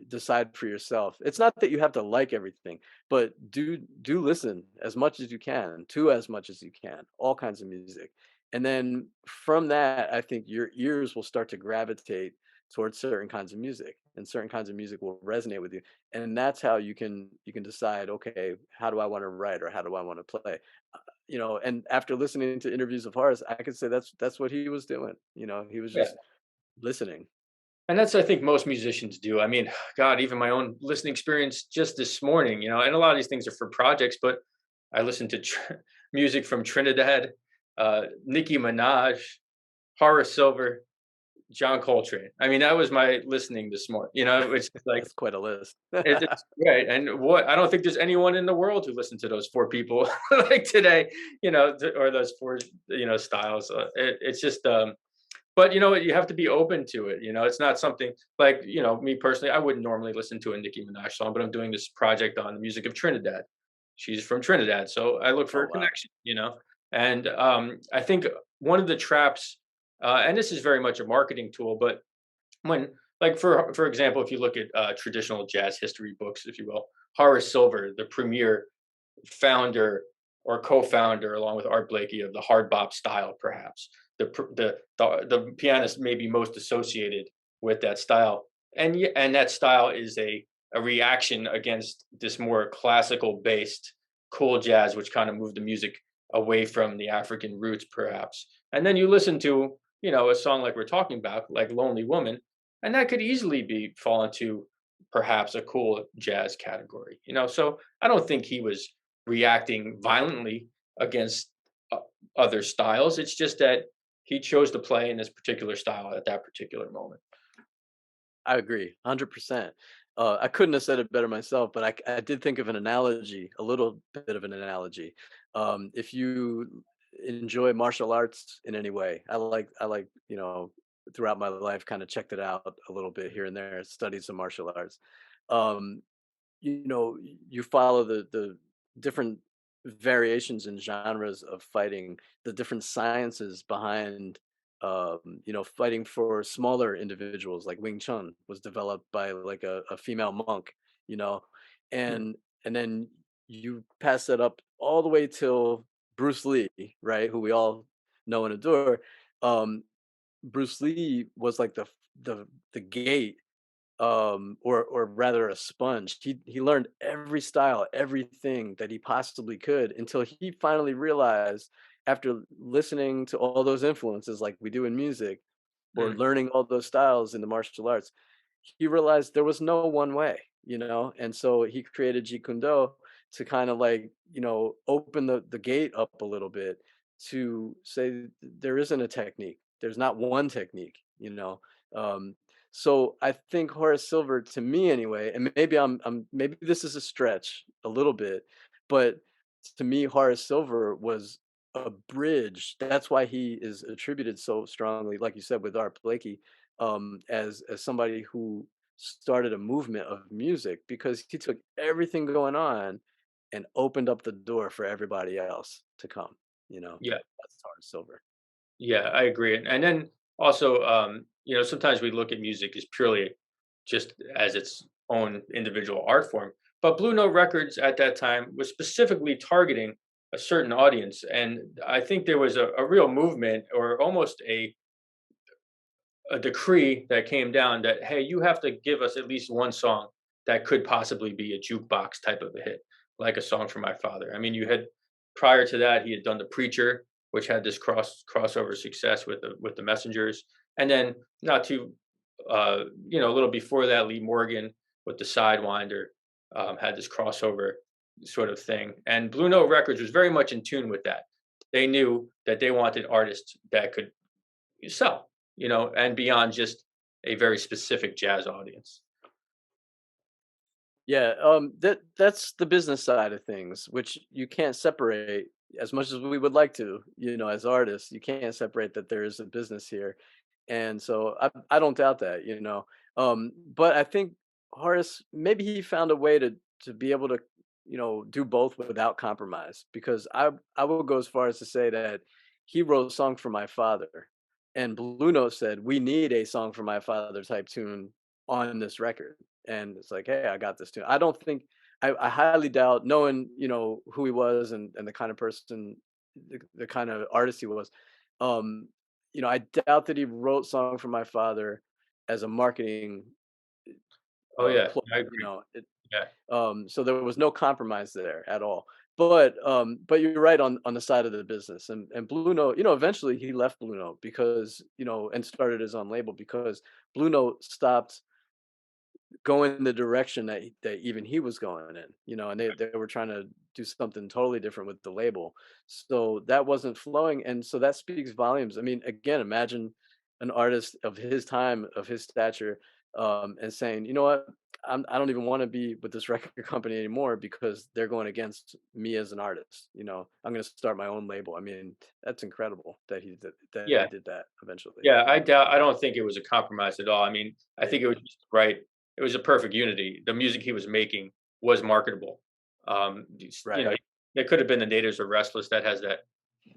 decide for yourself. It's not that you have to like everything, but do listen as much as you can, to as much as you can, all kinds of music. And then from that, I think your ears will start to gravitate towards certain kinds of music, and certain kinds of music will resonate with you. And that's how you can decide, okay, how do I want to write, or how do I want to play? And after listening to interviews of Horace, I could say that's what he was doing. He was Yeah. just listening. And that's I think most musicians do. I mean, God, even my own listening experience just this morning, and a lot of these things are for projects, but I listened to music from Trinidad, Nicki Minaj, Horace Silver, John Coltrane. I mean, that was my listening this morning. It's like That's quite a list. it's right. And what I don't think there's anyone in the world who listened to those four people like today, or those four, styles. It's just but you know what? You have to be open to it. It's not something like, me personally, I wouldn't normally listen to a Nicki Minaj song, but I'm doing this project on the music of Trinidad. She's from Trinidad. So I look for Oh, a wow. connection. And I think one of the traps, and this is very much a marketing tool, but when Like for example, if you look at traditional jazz history books, if you will, Horace Silver, the premier founder or co-founder, along with Art Blakey, of the hard bop style, perhaps the pianist maybe most associated with that style, and that style is a reaction against this more classical based cool jazz, which kind of moved the music away from the African roots, perhaps. And then you listen to a song like we're talking about, like Lonely Woman, and that could easily be fall into perhaps a cool jazz category. So I don't think he was reacting violently against uh, other styles. It's just that he chose to play in this particular style at that particular moment. I agree, 100%. I couldn't have said it better myself, but I did think of an analogy, a little bit of an analogy. If you enjoy martial arts in any way, I like, throughout my life, kind of checked it out a little bit here and there, studied some martial arts. Um, you follow the different variations and genres of fighting, the different sciences behind fighting for smaller individuals. Like Wing Chun was developed by like a female monk, you know, Hmm. and then you pass that up all the way till Bruce Lee, right, who we all know and adore. um Bruce Lee was like the gate, or rather a sponge. He learned every style, everything that he possibly could, until he finally realized, after listening to all those influences like we do in music, or Hmm. learning all those styles in the martial arts, he realized there was no one way, and so he created Jeet Kune Do to kind of like, open the gate up a little bit, to say there isn't a technique. There's not one technique, Um, so I think Horace Silver, to me anyway, and maybe maybe this is a stretch a little bit, but to me, Horace Silver was a bridge. That's why he is attributed so strongly, like you said, with Art Blakey, as somebody who started a movement of music, because he took everything going on and opened up the door for everybody else to come. Yeah. That's Horace Silver. Yeah, I agree. And then also, sometimes we look at music as purely just as its own individual art form. But Blue Note Records at that time was specifically targeting a certain audience. And I think there was a real movement, or almost a decree that came down, that, hey, you have to give us at least one song that could possibly be a jukebox type of a hit, like A Song for My Father. I mean, you had, prior to that, he had done The Preacher, which had this crossover success with the Messengers. And then not too a little before that, Lee Morgan with The Sidewinder had this crossover sort of thing. And Blue Note Records was very much in tune with that. They knew that they wanted artists that could sell, and beyond just a very specific jazz audience. Yeah, that's the business side of things, which you can't separate as much as we would like to, as artists. You can't separate that there is a business here. And so I don't doubt that, But I think Horace, maybe he found a way to be able to, do both without compromise. Because I will go as far as to say that he wrote "Song for My Father," and Blue Note said, "We need a Song for My Father" type tune on this record. And it's like, hey, I got this tune. I don't think, I highly doubt, knowing, who he was, and the kind of person, the kind of artist he was. Um, I doubt that he wrote "Song for My Father" as a marketing Oh yeah, ploy. I agree. Yeah, So there was no compromise there at all. But you're right on the side of the business. And Blue Note, eventually he left Blue Note, because, and started his own label, because Blue Note stopped going the direction that even he was going in, and they were trying to do something totally different with the label. So that wasn't flowing. And so that speaks volumes. I mean, again, imagine an artist of his time, of his stature, and saying, you know what, I don't even want to be with this record company anymore, because they're going against me as an artist. I'm going to start my own label. I mean, that's incredible that yeah, he did that eventually. yeah. I don't think it was a compromise at all. I mean, I Yeah. think it was just right. It was a perfect unity. The music he was making was marketable. Right. it could have been The Natives Are Restless, that has that,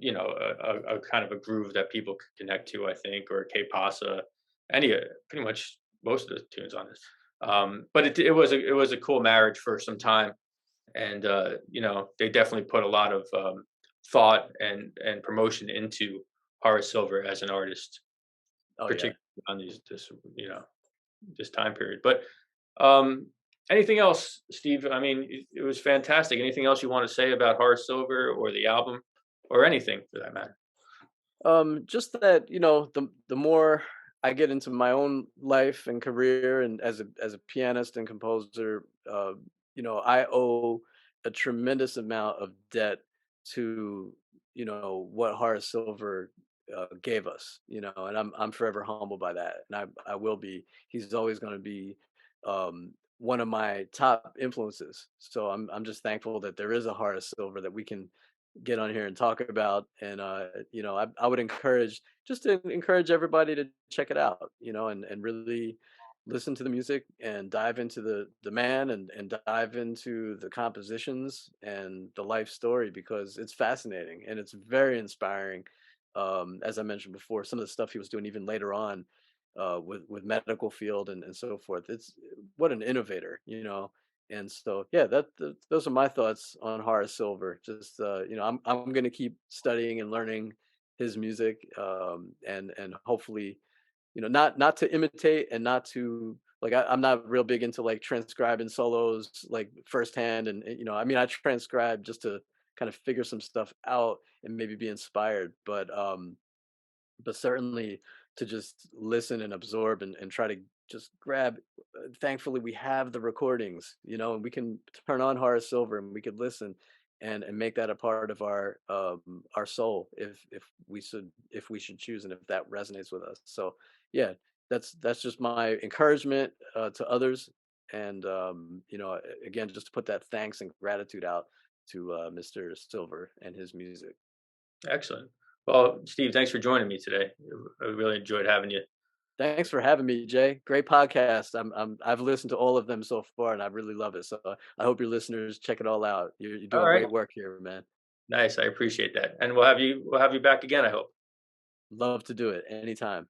a kind of a groove that people could connect to, I think, or K Pasa, any pretty much. most of the tunes on this. But it was a cool marriage for some time, and you know, they definitely put a lot of thought and promotion into Horace Silver as an artist, Oh yeah. particularly on these this you know this time period. But um, anything else, Steve? I mean, it was fantastic. Anything else you want to say about Horace Silver or the album, or anything for that matter? Just that, the more I get into my own life and career, and as a pianist and composer, I owe a tremendous amount of debt to what Horace Silver gave us, and I'm forever humbled by that, and I will be. He's always going to be one of my top influences. So I'm just thankful that there is a Horace Silver that we can get on here and talk about. And I would encourage, just to encourage everybody to check it out, and really listen to the music and dive into the man, and dive into the compositions and the life story, because it's fascinating and it's very inspiring. As I mentioned before, some of the stuff he was doing even later on, with medical field and so forth. It's what an innovator, and so, yeah, those are my thoughts on Horace Silver. Just I'm going to keep studying and learning his music, and hopefully, not to imitate, and not to, like, I'm not real big into like transcribing solos like firsthand, and I mean, I transcribe just to kind of figure some stuff out and maybe be inspired, but certainly to just listen and absorb, and try to just grab. Thankfully, we have the recordings, and we can turn on Horace Silver and we could listen, and make that a part of our soul, if we should choose, and if that resonates with us. So yeah, that's just my encouragement to others, and again, just to put that thanks and gratitude out to Mr. Silver and his music. Excellent. Well, Steve, thanks for joining me today. I really enjoyed having you. Thanks for having me, Jay. Great podcast. I've listened to all of them so far, and I really love it. So I hope your listeners check it all out. You're All doing right. great work here, man. Nice. I appreciate that. And we'll have you back again, I hope. Love to do it anytime.